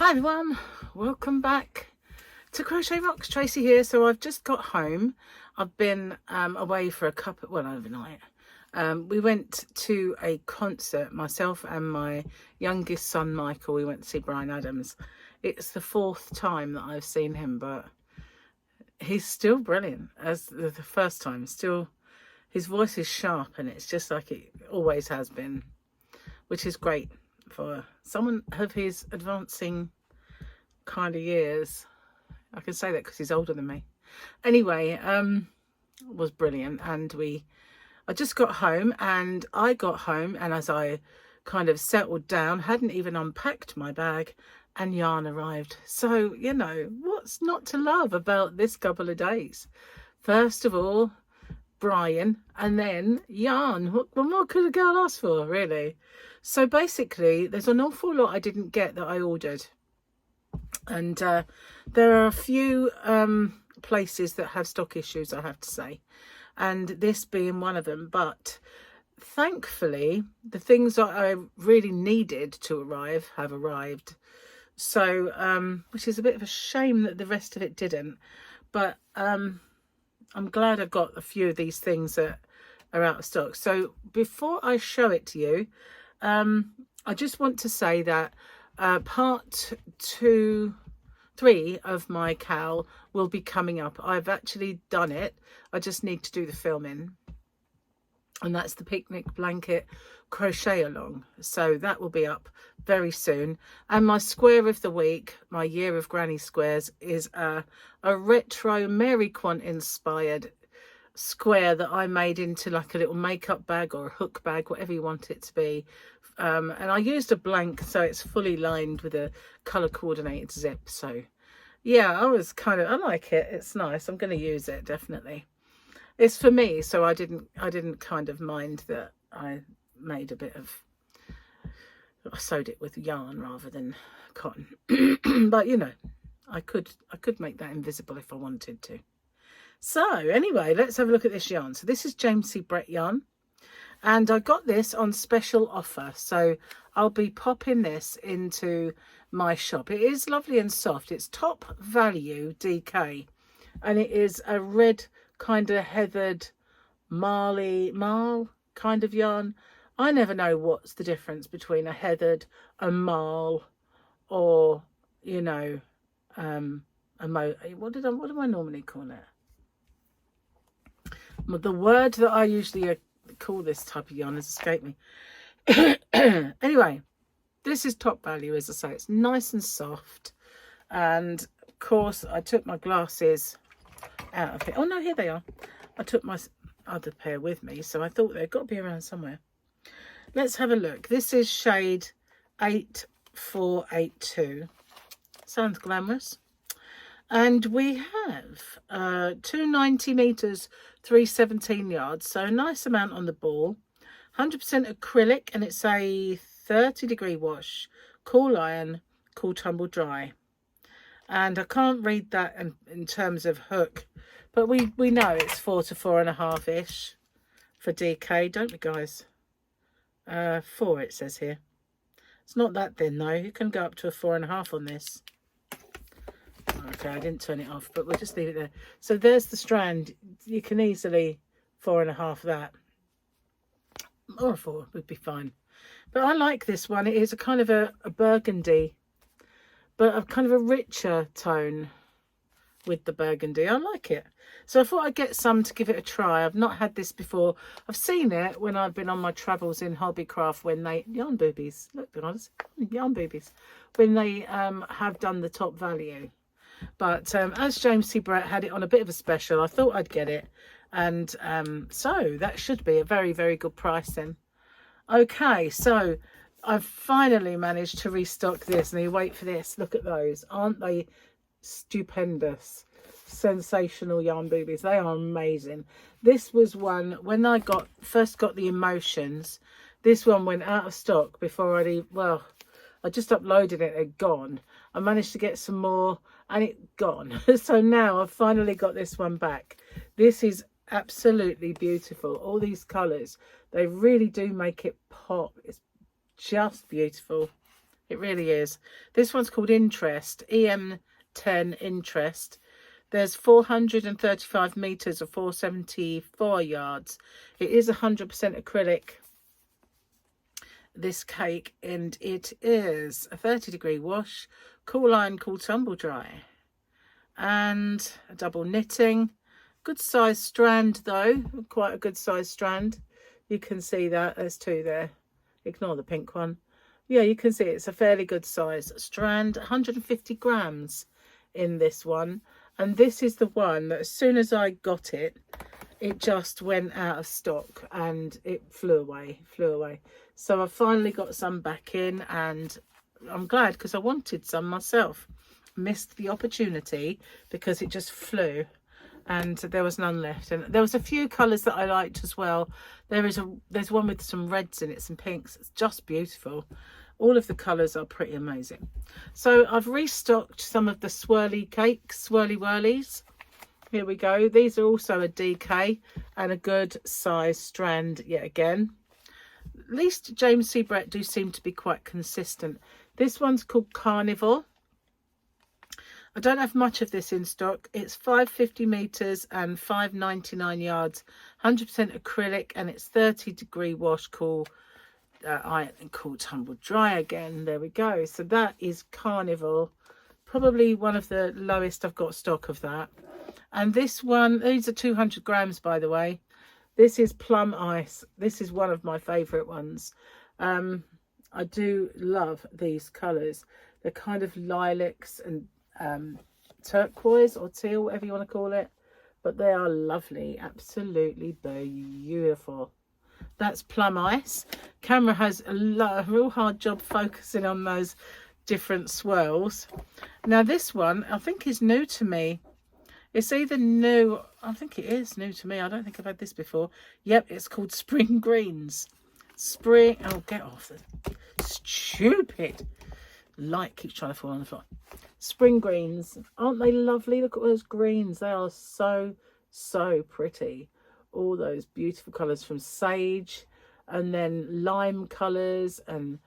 Hi everyone, welcome back to Crochet Rocks. Tracy here. So I've just got home. I've been away for a couple, well, overnight. We went to a concert, myself and my youngest son Michael. We went to see Bryan Adams. It's the fourth time that I've seen him, but he's still brilliant as the first time. Still, his voice is sharp and it's just like it always has been, which is great for someone of his advancing kind of years. I can say that because he's older than me. Anyway, was brilliant. And I just got home, and as I kind of settled down, hadn't even unpacked my bag, and yarn arrived. So, you know, what's not to love about this couple of days? First of all, Bryan, and then yarn. What more could a girl ask for, really? So basically, there's an awful lot I didn't get that I ordered. And there are a few places that have stock issues, I have to say. And this being one of them. But thankfully, the things that I really needed to arrive have arrived. So, which is a bit of a shame that the rest of it didn't. But I'm glad I got a few of these things that are out of stock. So before I show it to you, I just want to say that part 3 of my cowl will be coming up. I've actually done it. I just need to do the filming. And that's the picnic blanket crochet along. So that will be up very soon. And my square of the week, my year of granny squares, is a retro Mary Quant inspired square that I made into like a little makeup bag or a hook bag, whatever you want it to be. And I used a blank, so it's fully lined with a colour coordinated zip. So yeah, I like it. It's nice. I'm going to use it, definitely. It's for me, so I didn't kind of mind that I made a bit of, I sewed it with yarn rather than cotton. But you know, I could make that invisible if I wanted to. So anyway, let's have a look at this yarn. So this is James C. Brett yarn, and I got this on special offer. So I'll be popping this into my shop. It is lovely and soft. It's top value DK, and it is a red kind of heathered marl kind of yarn. I never know what's the difference between a heathered, a marl, or, you know, what do I normally call it? The word that I usually call this type of yarn has escaped me. Anyway, this is top value, as I say. It's nice and soft. And of course, I took my glasses out of it. Oh no, here they are. I took my other pair with me, so I thought they've got to be around somewhere. Let's have a look. This is shade 8482. Sounds glamorous. And we have 290 meters, 317 yards. So a nice amount on the ball. 100% acrylic, and it's a 30-degree wash. Cool iron, cool tumble dry. And I can't read that in terms of hook, but we know it's 4 to 4.5-ish for DK, don't we, guys? 4 it says here. It's not that thin though. You can go up to a 4.5 on this. Okay, I didn't turn it off, but we'll just leave it there. So there's the strand. You can easily 4.5 that, or a 4 would be fine. But I like this one. It is a kind of a burgundy, but a kind of a richer tone with the burgundy. I like it. So I thought I'd get some to give it a try. I've not had this before. I've seen it when I've been on my travels in Hobbycraft, when they, yarn boobies, look, be honest, yarn boobies, when they have done the top value. But as James C. Brett had it on a bit of a special, I thought I'd get it. And so that should be a very, very good price then. Okay, so I've finally managed to restock this. Now you wait for this. Look at those. Aren't they stupendous? Sensational yarn boobies. They are amazing. This was one, when I first got the Emotions, this one went out of stock before I just uploaded it. They're gone. I managed to get some more and it's gone. So now I've finally got this one back. This is absolutely beautiful. All these colours, they really do make it pop. It's just beautiful. It really is. This one's called Interest, EM10 Interest. There's 435 meters or 474 yards. It is 100% acrylic, this cake, and it is a 30-degree wash, cool iron, cool tumble dry, and a double knitting. Good size strand though, quite a good size strand. You can see that there's two there. Ignore the pink one. Yeah, you can see it's a fairly good size strand. 150 grams in this one, and this is the one that as soon as I got it, it just went out of stock and it flew away. So I finally got some back in, and I'm glad because I wanted some myself. Missed the opportunity because it just flew and there was none left. And there was a few colours that I liked as well. There's one with some reds in it, some pinks. It's just beautiful. All of the colours are pretty amazing. So I've restocked some of the swirly cakes, swirly whirlies. Here we go. These are also a DK and a good size strand yet again. At least James C. Brett do seem to be quite consistent. This one's called Carnival. I don't have much of this in stock. It's 550 meters and 599 yards, 100% acrylic, and it's 30-degree wash, cool iron and cool tumble dry again. There we go. So that is Carnival. Probably one of the lowest I've got stock of that. And this one, these are 200 grams, by the way. This is Plum Ice. This is one of my favourite ones. I do love these colours. They're kind of lilacs and turquoise or teal, whatever you want to call it. But they are lovely. Absolutely beautiful. That's Plum Ice. Camera has a real hard job focusing on those different swirls. Now this one, I think is new to me. It's either new, I think it is new to me. I don't think I've had this before. Yep, it's called Spring Greens. Spring, oh, get off the stupid light keeps trying to fall on the floor. Spring Greens, aren't they lovely? Look at those greens. They are so pretty. All those beautiful colours from sage and then lime colours and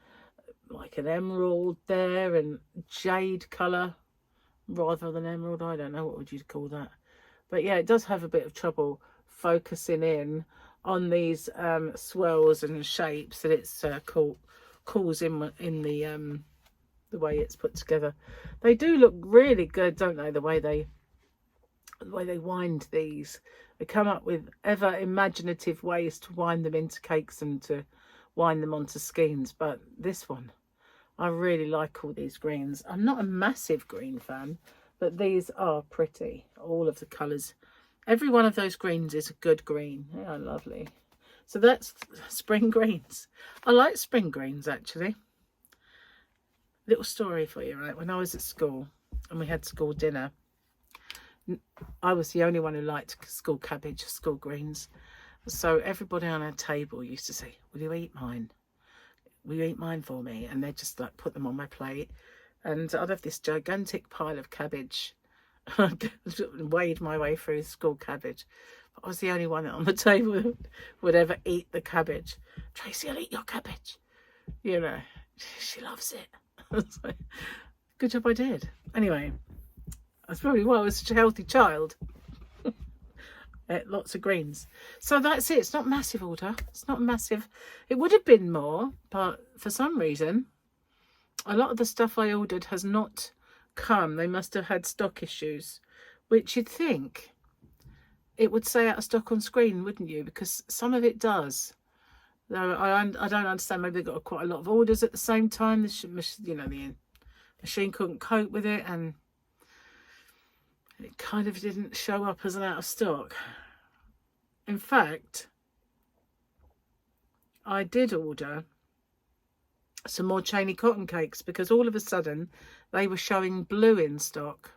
like an emerald there and jade colour rather than emerald. I don't know, what would you call that? But yeah, it does have a bit of trouble focusing in on these swirls and shapes that it's calls in the way it's put together. They do look really good, don't they? The way they wind these. They come up with ever imaginative ways to wind them into cakes and to wind them onto skeins. But this one, I really like all these greens. I'm not a massive green fan, but these are pretty. All of the colours. Every one of those greens is a good green. They are lovely. So that's Spring Greens. I like Spring Greens, actually. Little story for you, right? When I was at school and we had school dinner, I was the only one who liked school cabbage, school greens. So everybody on our table used to say, will you eat mine? Will you eat mine for me? And they'd just like put them on my plate. And I'd have this gigantic pile of cabbage. I'd wade my way through school cabbage. But I was the only one on the table who would ever eat the cabbage. Tracy, I'll eat your cabbage. You know, she loves it. So, good job I did. Anyway, that's probably why I was such a healthy child. Lots of greens. So that's it. It's not massive order. It's not massive. It would have been more, but for some reason, a lot of the stuff I ordered has not come. They must have had stock issues, which you'd think it would say out of stock on screen, wouldn't you? Because some of it does. Though I don't understand. Maybe they got quite a lot of orders at the same time. The machine couldn't cope with it, and it kind of didn't show up as an out of stock. In fact, I did order some more Cheney cotton cakes because all of a sudden they were showing blue in stock,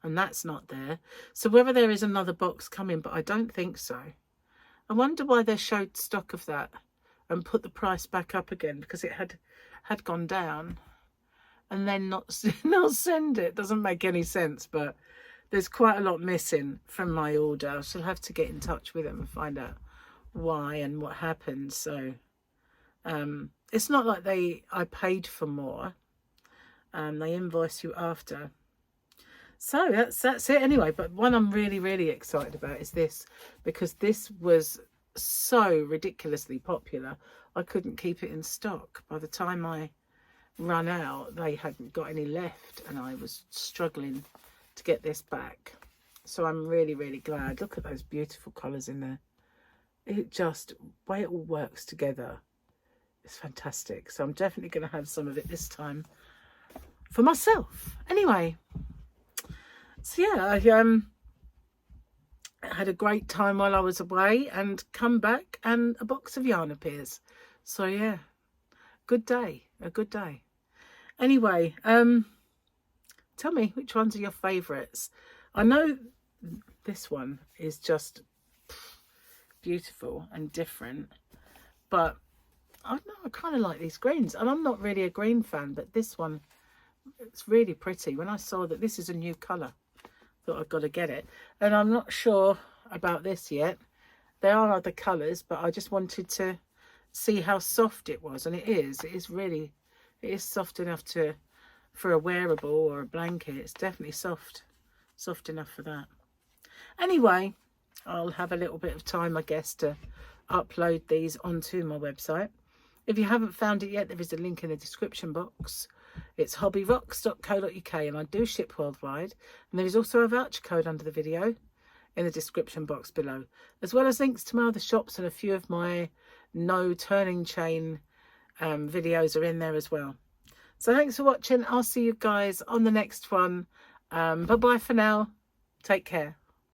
and that's not there. So whether there is another box coming, but I don't think so. I wonder why they showed stock of that and put the price back up again, because it had gone down, and then not send it. Doesn't make any sense, but there's quite a lot missing from my order. I shall have to get in touch with them and find out why and what happened. So it's not like I paid for more. They invoice you after. So that's it anyway. But one I'm really excited about is this, because this was so ridiculously popular. I couldn't keep it in stock. By the time I ran out, they hadn't got any left, and I was struggling to get this back. So I'm really glad. Look at those beautiful colours in there. It just, the way it all works together, it's fantastic. So I'm definitely going to have some of it this time for myself. Anyway, so yeah, I had a great time while I was away, and come back and a box of yarn appears. So yeah, good day, a good day. Anyway, tell me, which ones are your favourites? I know this one is just beautiful and different, but I don't know, I kind of like these greens, and I'm not really a green fan, but this one, it's really pretty. When I saw that this is a new colour, thought I've got to get it. And I'm not sure about this yet. There are other colours, but I just wanted to see how soft it was, and it is soft enough for a wearable or a blanket. It's definitely soft enough for that. Anyway, I'll have a little bit of time, I guess, to upload these onto my website. If you haven't found it yet, there is a link in the description box. It's hobbyrocks.co.uk, and I do ship worldwide. And there is also a voucher code under the video in the description box below, as well as links to my other shops, and a few of my no turning chain videos are in there as well. So thanks for watching. I'll see you guys on the next one. Bye bye for now. Take care.